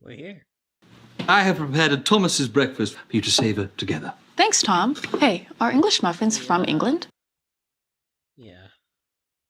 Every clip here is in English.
We're here. I have prepared a Thomas's breakfast for you to savor together. Thanks, Tom. Hey, are English muffins from England? Yeah.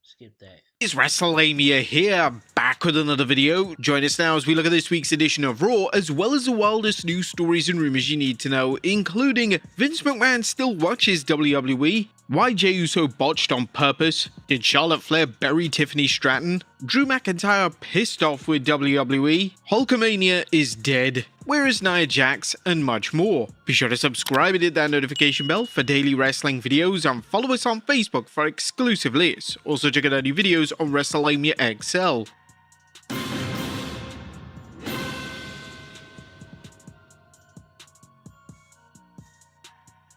Skip that. It's WrestleMania here, back with another video. Join us now as we look at this week's edition of Raw, as well as the wildest news stories and rumors you need to know, including Vince McMahon still watches WWE, why Jey Uso botched on purpose, did Charlotte Flair bury Tiffany Stratton, Drew McIntyre pissed off with WWE, Hulkamania is dead, where is Nia Jax, and much more. Be sure to subscribe and hit that notification bell for daily wrestling videos, and follow us on Facebook for exclusive lists. Also check out our new videos on WrestleMania XL.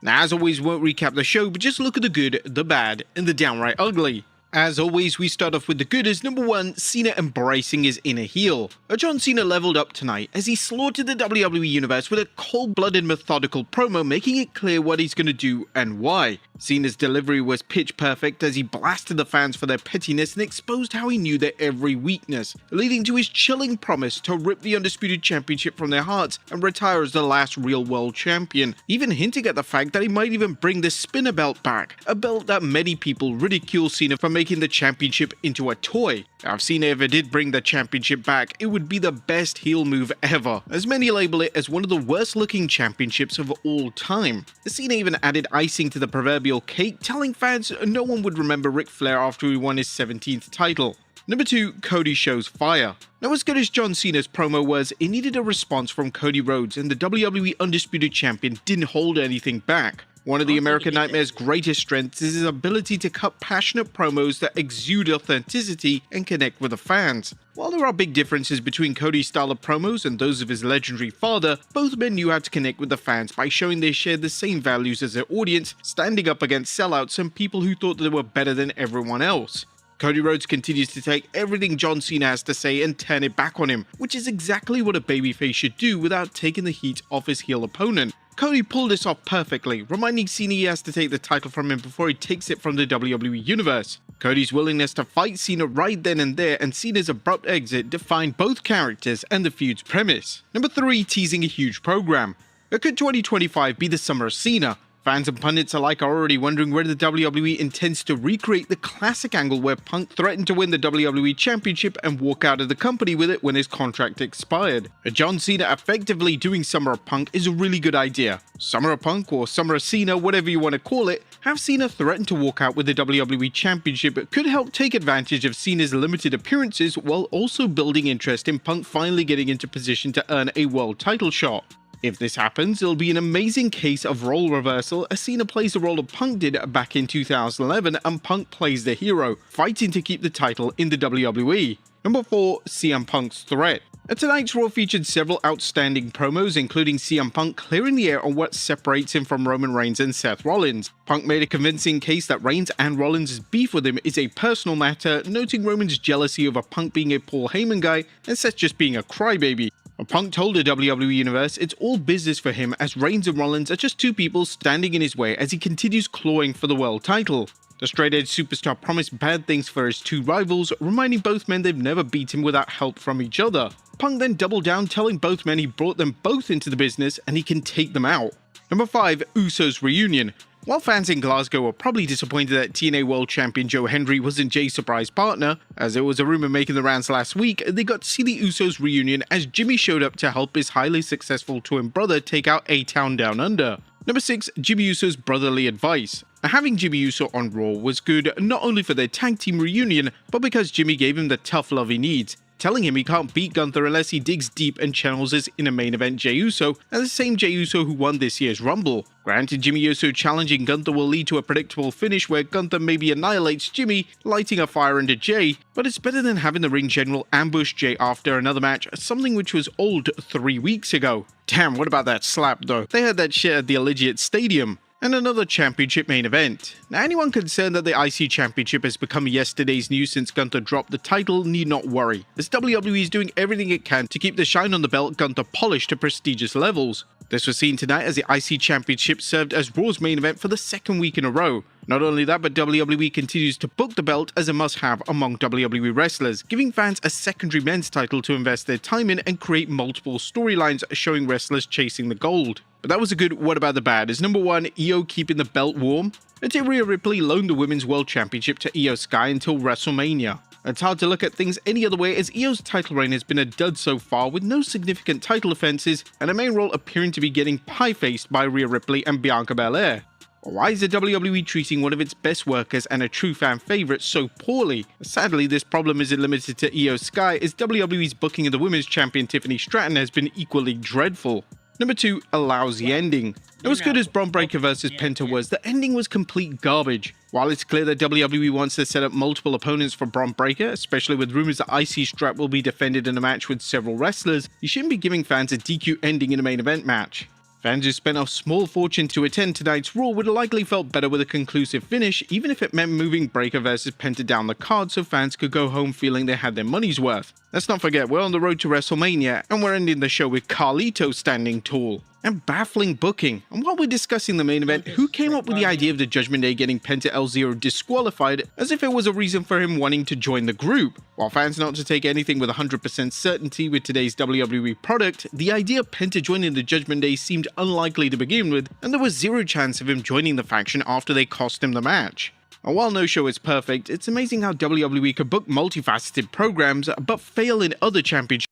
Now, as always, we won't recap the show, but just look at the good, the bad, and the downright ugly. As always, we start off with the good as number 1, Cena embracing his inner heel. John Cena leveled up tonight as he slaughtered the WWE Universe with a cold-blooded methodical promo, making it clear what he's going to do and why. Cena's delivery was pitch perfect as he blasted the fans for their pettiness and exposed how he knew their every weakness, leading to his chilling promise to rip the Undisputed Championship from their hearts and retire as the last real world champion, even hinting at the fact that he might even bring the spinner belt back, a belt that many people ridicule Cena for making the championship into a toy. Now, if Cena ever did bring the championship back, it would be the best heel move ever, as many label it as one of the worst looking championships of all time. Cena even added icing to the proverbial cake, telling fans no one would remember Ric Flair after he won his 17th title. Number 2, Cody shows fire. Now, as good as John Cena's promo was, it needed a response from Cody Rhodes, and the WWE Undisputed Champion didn't hold anything back. One of the American Nightmare's greatest strengths is his ability to cut passionate promos that exude authenticity and connect with the fans. While there are big differences between Cody's style of promos and those of his legendary father, both men knew how to connect with the fans by showing they shared the same values as their audience, standing up against sellouts and people who thought they were better than everyone else. Cody Rhodes continues to take everything John Cena has to say and turn it back on him, which is exactly what a babyface should do without taking the heat off his heel opponent. Cody pulled this off perfectly, reminding Cena he has to take the title from him before he takes it from the WWE Universe. Cody's willingness to fight Cena right then and there, and Cena's abrupt exit defined both characters and the feud's premise. Number 3, teasing a huge program. Could 2025 be the summer of Cena? Fans and pundits alike are already wondering whether the WWE intends to recreate the classic angle where Punk threatened to win the WWE Championship and walk out of the company with it when his contract expired. John Cena effectively doing Summer of Punk is a really good idea. Summer of Punk or Summer of Cena, whatever you want to call it, have Cena threaten to walk out with the WWE Championship could help take advantage of Cena's limited appearances while also building interest in Punk finally getting into position to earn a world title shot. If this happens, it'll be an amazing case of role reversal as Cena plays the role of Punk did back in 2011 and Punk plays the hero, fighting to keep the title in the WWE. Number 4, CM Punk's threat. Tonight's Raw featured several outstanding promos, including CM Punk clearing the air on what separates him from Roman Reigns and Seth Rollins. Punk made a convincing case that Reigns and Rollins' beef with him is a personal matter, noting Roman's jealousy over Punk being a Paul Heyman guy and Seth just being a crybaby. Punk told the WWE Universe it's all business for him as Reigns and Rollins are just two people standing in his way as he continues clawing for the world title. The straight-edge superstar promised bad things for his two rivals, reminding both men they've never beat him without help from each other. Punk then doubled down, telling both men he brought them both into the business and he can take them out. Number 5, Usos reunion. While fans in Glasgow were probably disappointed that TNA World Champion Joe Hendry wasn't Jey's surprise partner, as there was a rumor making the rounds last week, they got to see the Usos reunion as Jimmy showed up to help his highly successful twin brother take out A-Town Down Under. Number 6, Jimmy Uso's brotherly advice. Having Jimmy Uso on Raw was good not only for their tag team reunion, but because Jimmy gave him the tough love he needs, telling him he can't beat Gunther unless he digs deep and channels his inner main event Jey Uso, and the same Jey Uso who won this year's Rumble. Granted, Jimmy Uso challenging Gunther will lead to a predictable finish where Gunther maybe annihilates Jimmy, lighting a fire under Jey, but it's better than having the ring general ambush Jey after another match, something which was old 3 weeks ago. Damn, what about that slap though? They had that shit at the Allegiant Stadium. And another championship main event. Now, anyone concerned that the IC Championship has become yesterday's news since Gunther dropped the title need not worry, as WWE is doing everything it can to keep the shine on the belt Gunther polished to prestigious levels. This was seen tonight as the IC Championship served as Raw's main event for the second week in a row. Not only that, but WWE continues to book the belt as a must-have among WWE wrestlers, giving fans a secondary men's title to invest their time in and create multiple storylines showing wrestlers chasing the gold. But that was a good what about the bad. Is number 1, IYO keeping the belt warm? Until Rhea Ripley loaned the Women's World Championship to IYO SKY until WrestleMania. It's hard to look at things any other way as IYO's title reign has been a dud so far with no significant title offenses and a main role appearing to be getting pie-faced by Rhea Ripley and Bianca Belair. Why is the WWE treating one of its best workers and a true fan favourite so poorly? Sadly, this problem isn't limited to IYO SKY as WWE's booking of the Women's Champion Tiffany Stratton has been equally dreadful. Number 2, a lousy ending. Now, as good as Bron Breakker vs Penta was, the ending was complete garbage. While it's clear that WWE wants to set up multiple opponents for Bron Breakker, especially with rumors that IC Strap will be defended in a match with several wrestlers, you shouldn't be giving fans a DQ ending in a main event match. Fans who spent a small fortune to attend tonight's Raw would have likely felt better with a conclusive finish, even if it meant moving Breakker vs Penta down the card so fans could go home feeling they had their money's worth. Let's not forget, we're on the road to WrestleMania, and we're ending the show with Carlito standing tall. And baffling booking. And while we're discussing the main event, who came up with the idea of the Judgment Day getting Penta L0 disqualified as if it was a reason for him wanting to join the group? While fans not to take anything with 100% certainty with today's WWE product, the idea of Penta joining the Judgment Day seemed unlikely to begin with, and there was zero chance of him joining the faction after they cost him the match. And while no show is perfect, it's amazing how WWE could book multifaceted programs but fail in other championships.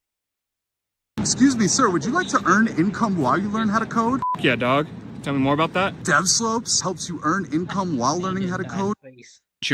Excuse me, sir, would you like to earn income while you learn how to code? Yeah, dog. Tell me more about that. DevSlopes helps you earn income while learning how to code.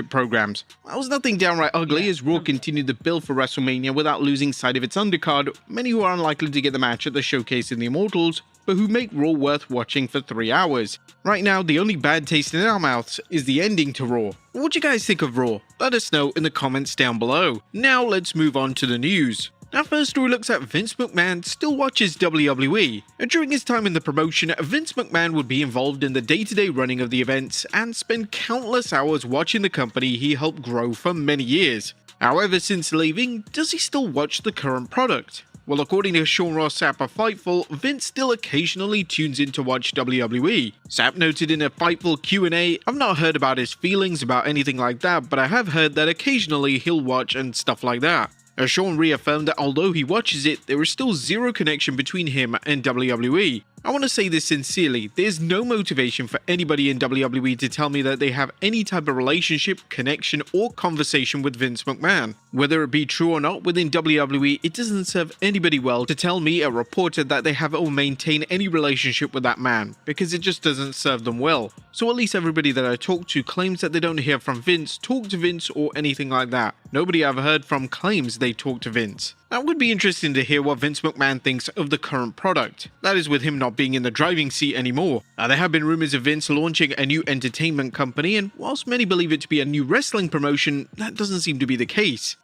Programs. That was nothing downright ugly as Raw continued the build for WrestleMania without losing sight of its undercard, many who are unlikely to get the match at the Showcase in the Immortals, but who make Raw worth watching for 3 hours. Right now, the only bad taste in our mouths is the ending to Raw. What do you guys think of Raw? Let us know in the comments down below. Now let's move on to the news. Our first story looks at Vince McMahon still watches WWE. And during his time in the promotion, Vince McMahon would be involved in the day-to-day running of the events and spend countless hours watching the company he helped grow for many years. However, since leaving, does he still watch the current product? Well, according to Sean Ross Sapp of Fightful, Vince still occasionally tunes in to watch WWE. Sapp noted in a Fightful Q&A, "I've not heard about his feelings about anything like that, but I have heard that occasionally he'll watch and stuff like that." Sean reaffirmed that although he watches it, there is still zero connection between him and WWE. I want to say this sincerely, there's no motivation for anybody in WWE to tell me that they have any type of relationship, connection, or conversation with Vince McMahon. Whether it be true or not within WWE, it doesn't serve anybody well to tell me, a reporter, that they have or maintain any relationship with that man, because it just doesn't serve them well. So at least everybody that I talk to claims that they don't hear from Vince, talk to Vince, or anything like that. Nobody I've heard from claims they talk to Vince. That would be interesting to hear what Vince McMahon thinks of the current product. That is with him not being in the driving seat anymore. There have been rumors of Vince launching a new entertainment company, and whilst many believe it to be a new wrestling promotion, that doesn't seem to be the case.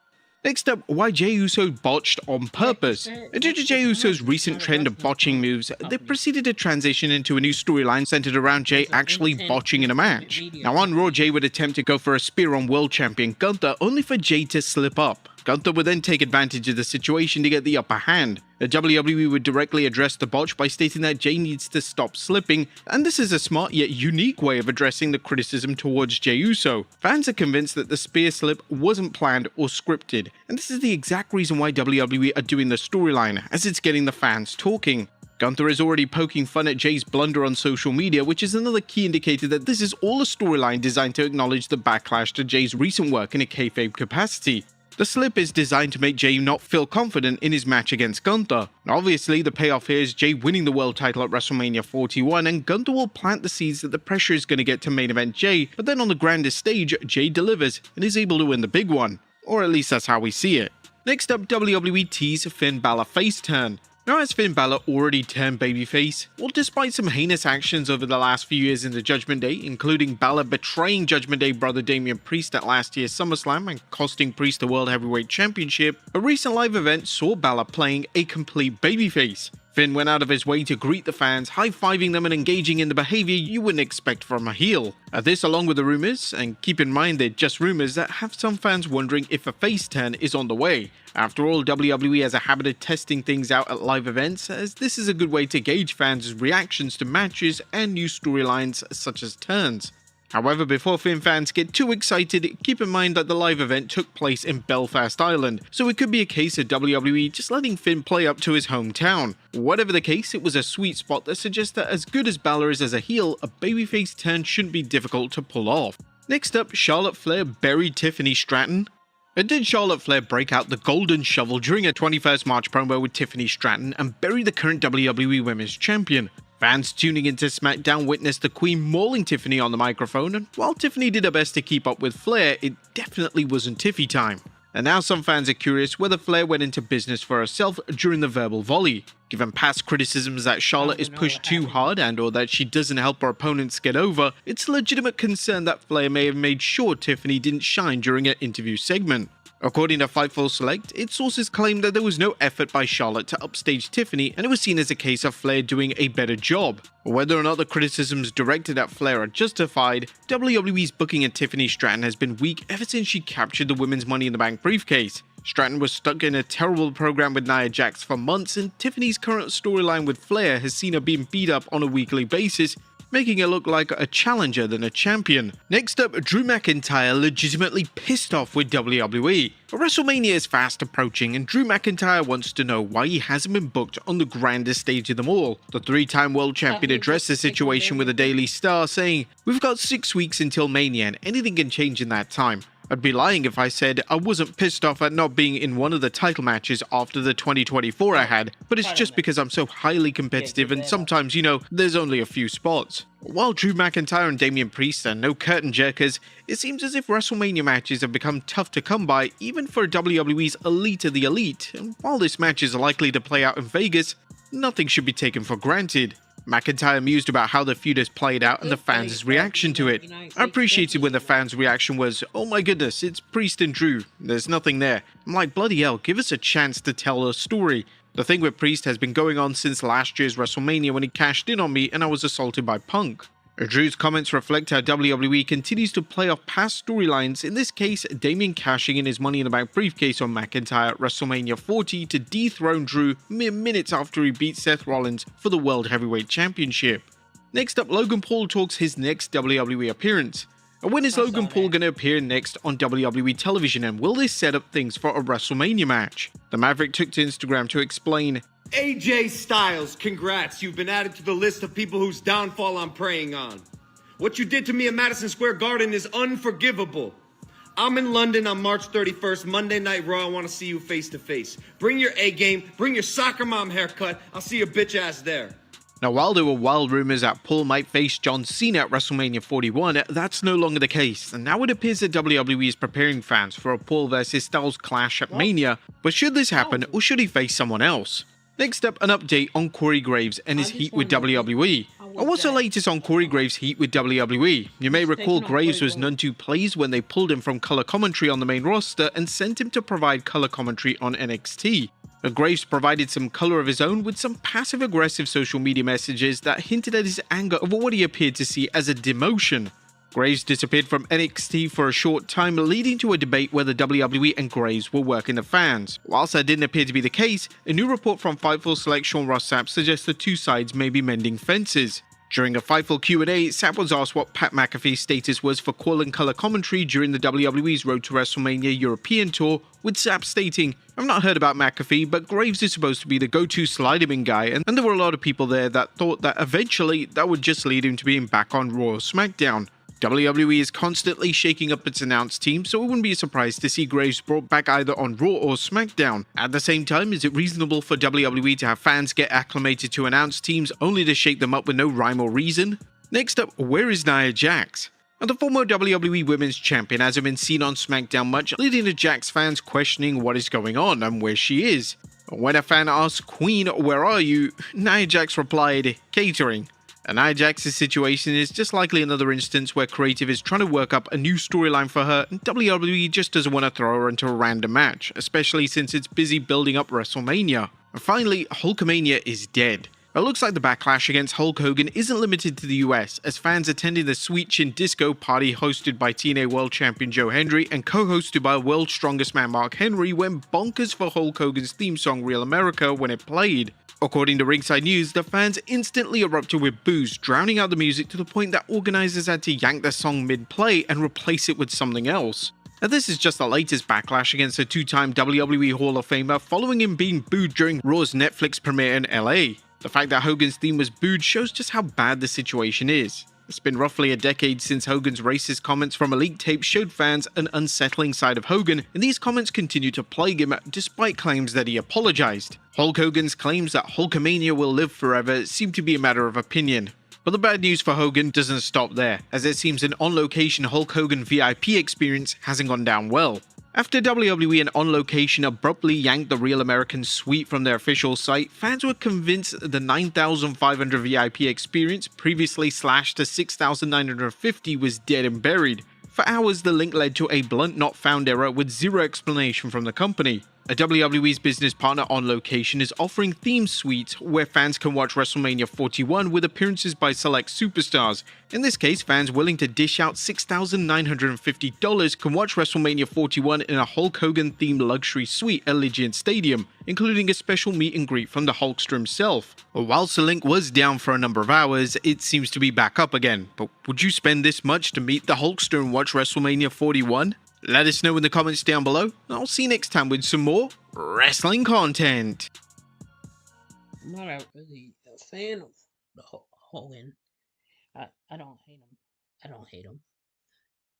Next up, why Jey Uso botched on purpose. Due to Jey Uso's recent trend of botching moves, they proceeded to transition into a new storyline centered around Jey actually botching in a match. Now on Raw, Jey would attempt to go for a spear on world champion Gunther, only for Jey to slip up. Gunther would then take advantage of the situation to get the upper hand. The WWE would directly address the botch by stating that Jey needs to stop slipping, and this is a smart yet unique way of addressing the criticism towards Jey Uso. Fans are convinced that the spear slip wasn't planned or scripted, and this is the exact reason why WWE are doing the storyline, as it's getting the fans talking. Gunther is already poking fun at Jey's blunder on social media, which is another key indicator that this is all a storyline designed to acknowledge the backlash to Jey's recent work in a kayfabe capacity. The slip is designed to make Jey not feel confident in his match against Gunther. Obviously, the payoff here is Jey winning the world title at WrestleMania 41, and Gunther will plant the seeds that the pressure is going to get to main event Jey, but then on the grandest stage, Jey delivers and is able to win the big one. Or at least that's how we see it. Next up, WWE tease Finn Balor face turn. Now, has Finn Balor already turned babyface? Well, despite some heinous actions over the last few years in the Judgment Day, including Balor betraying Judgment Day brother Damian Priest at last year's SummerSlam and costing Priest the World Heavyweight Championship, a recent live event saw Balor playing a complete babyface. Finn went out of his way to greet the fans, high-fiving them and engaging in the behavior you wouldn't expect from a heel. This, along with the rumors, and keep in mind they're just rumors, that have some fans wondering if a face turn is on the way. After all, WWE has a habit of testing things out at live events, as this is a good way to gauge fans' reactions to matches and new storylines such as turns. However, before Finn fans get too excited, keep in mind that the live event took place in Belfast, Ireland, so it could be a case of WWE just letting Finn play up to his hometown. Whatever the case, it was a sweet spot that suggests that as good as Balor is as a heel, a babyface turn shouldn't be difficult to pull off. Next up, Charlotte Flair buried Tiffany Stratton. And did Charlotte Flair break out the golden shovel during a 21st March promo with Tiffany Stratton and bury the current WWE Women's Champion? Fans tuning into SmackDown witnessed the Queen mauling Tiffany on the microphone, and while Tiffany did her best to keep up with Flair, it definitely wasn't Tiffy time. And now some fans are curious whether Flair went into business for herself during the verbal volley. Given past criticisms that Charlotte is pushed too hard and or that she doesn't help her opponents get over, it's a legitimate concern that Flair may have made sure Tiffany didn't shine during her interview segment. According to Fightful Select, its sources claim that there was no effort by Charlotte to upstage Tiffany and it was seen as a case of Flair doing a better job. Whether or not the criticisms directed at Flair are justified, WWE's booking of Tiffany Stratton has been weak ever since she captured the Women's Money in the Bank briefcase. Stratton was stuck in a terrible program with Nia Jax for months, and Tiffany's current storyline with Flair has seen her being beat up on a weekly basis, making her look like a challenger than a champion. Next up, Drew McIntyre legitimately pissed off with WWE. WrestleMania is fast approaching and Drew McIntyre wants to know why he hasn't been booked on the grandest stage of them all. The three-time world champion addressed the situation with the Daily Star, saying, "We've got 6 weeks until Mania and anything can change in that time. I'd be lying if I said I wasn't pissed off at not being in one of the title matches after the 2024 I had, but it's just because I'm so highly competitive and sometimes, there's only a few spots." While Drew McIntyre and Damian Priest are no curtain jerkers, it seems as if WrestleMania matches have become tough to come by even for WWE's elite of the elite, and while this match is likely to play out in Vegas, nothing should be taken for granted. McIntyre mused about how the feud has played out and the fans' reaction to it. "I appreciated when the fans' reaction was, 'Oh my goodness, it's Priest and Drew, there's nothing there.' I'm like, bloody hell, give us a chance to tell a story. The thing with Priest has been going on since last year's WrestleMania when he cashed in on me and I was assaulted by Punk." Drew's comments reflect how WWE continues to play off past storylines, in this case Damian cashing in his Money in the Bank briefcase on McIntyre at WrestleMania 40 to dethrone Drew mere minutes after he beat Seth Rollins for the World Heavyweight Championship. Next up, Logan Paul talks his next WWE appearance. And when is Logan Paul going to appear next on WWE television, and will this set up things for a WrestleMania match? The Maverick took to Instagram to explain, AJ Styles, congrats. You've been added to the list of people whose downfall I'm preying on. What you did to me at Madison Square Garden is unforgivable. I'm in London on March 31st, Monday Night Raw. I want to see you face to face. Bring your A game, bring your soccer mom haircut. I'll see your bitch ass there. Now, while there were wild rumors that Paul might face John Cena at WrestleMania 41, that's no longer the case, and now it appears that WWE is preparing fans for a Paul vs Styles clash at Mania, but should this happen, or should he face someone else? Next up, an update on Corey Graves and his heat with WWE. And what's the latest on Corey Graves' heat with WWE? You may recall Graves was none too pleased when they pulled him from color commentary on the main roster and sent him to provide color commentary on NXT. Graves provided some color of his own with some passive-aggressive social media messages that hinted at his anger over what he appeared to see as a demotion. Graves disappeared from NXT for a short time, leading to a debate whether WWE and Graves were working the fans. Whilst that didn't appear to be the case, a new report from Fightful Select Sean Ross Sapp suggests the two sides may be mending fences. During a Fightful Q&A, Sapp was asked what Pat McAfee's status was for calling color commentary during the WWE's Road to WrestleMania European Tour, with Sapp stating, "I've not heard about McAfee, but Graves is supposed to be the go-to slide-him-in guy, and there were a lot of people there that thought that eventually that would just lead him to being back on Raw or SmackDown." WWE is constantly shaking up its announced team, so it wouldn't be a surprise to see Graves brought back either on Raw or SmackDown. At the same time, is it reasonable for WWE to have fans get acclimated to announced teams only to shake them up with no rhyme or reason? Next up, where is Nia Jax? And the former WWE Women's Champion hasn't been seen on SmackDown much, leading to Jax fans questioning what is going on and where she is. When a fan asked, "Queen, where are you?" Nia Jax replied, "Catering." And Nia Jax's situation is just likely another instance where creative is trying to work up a new storyline for her and WWE just doesn't want to throw her into a random match, especially since it's busy building up WrestleMania. And finally, Hulkamania is dead. It looks like the backlash against Hulk Hogan isn't limited to the US, as fans attending the Sweet Chin Disco party hosted by TNA World Champion Joe Hendry and co-hosted by World's Strongest Man Mark Henry went bonkers for Hulk Hogan's theme song Real America when it played. According to Ringside News, the fans instantly erupted with boos, drowning out the music to the point that organizers had to yank the song mid-play and replace it with something else. Now, this is just the latest backlash against a two-time WWE Hall of Famer following him being booed during Raw's Netflix premiere in LA. The fact that Hogan's theme was booed shows just how bad the situation is. It's been roughly a decade since Hogan's racist comments from a leaked tape showed fans an unsettling side of Hogan, and these comments continue to plague him despite claims that he apologized. Hulk Hogan's claims that Hulkamania will live forever seem to be a matter of opinion. But the bad news for Hogan doesn't stop there, as it seems an on-location Hulk Hogan VIP experience hasn't gone down well. After WWE and On Location abruptly yanked the Real American suite from their official site, fans were convinced the 9,500 VIP experience, previously slashed to 6,950, was dead and buried. For hours, the link led to a blunt not found error with zero explanation from the company. A WWE's business partner On Location is offering theme suites where fans can watch WrestleMania 41 with appearances by select superstars. In this case, fans willing to dish out $6,950 can watch WrestleMania 41 in a Hulk Hogan themed luxury suite at Allegiant Stadium, including a special meet and greet from the Hulkster himself. Whilst the link was down for a number of hours, it seems to be back up again. But would you spend this much to meet the Hulkster and watch WrestleMania 41? Let us know in the comments down below, and I'll see you next time with some more wrestling content. I'm not really a fan of the Hogan. I don't hate him. I don't hate him.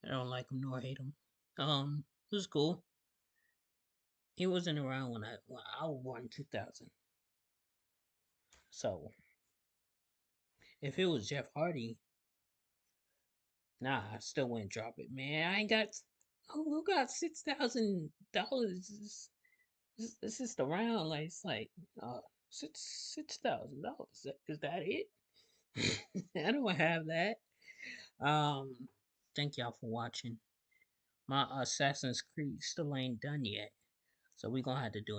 I don't like him nor hate him. It was cool. He wasn't around when I was born in 2000. So if it was Jeff Hardy, nah, I still wouldn't drop it, man. I ain't got. Who got $6,000? It's just around like it's like $6,000. Is that it? I don't have that. Thank y'all for watching. My Assassin's Creed still ain't done yet, so we gonna have to do it.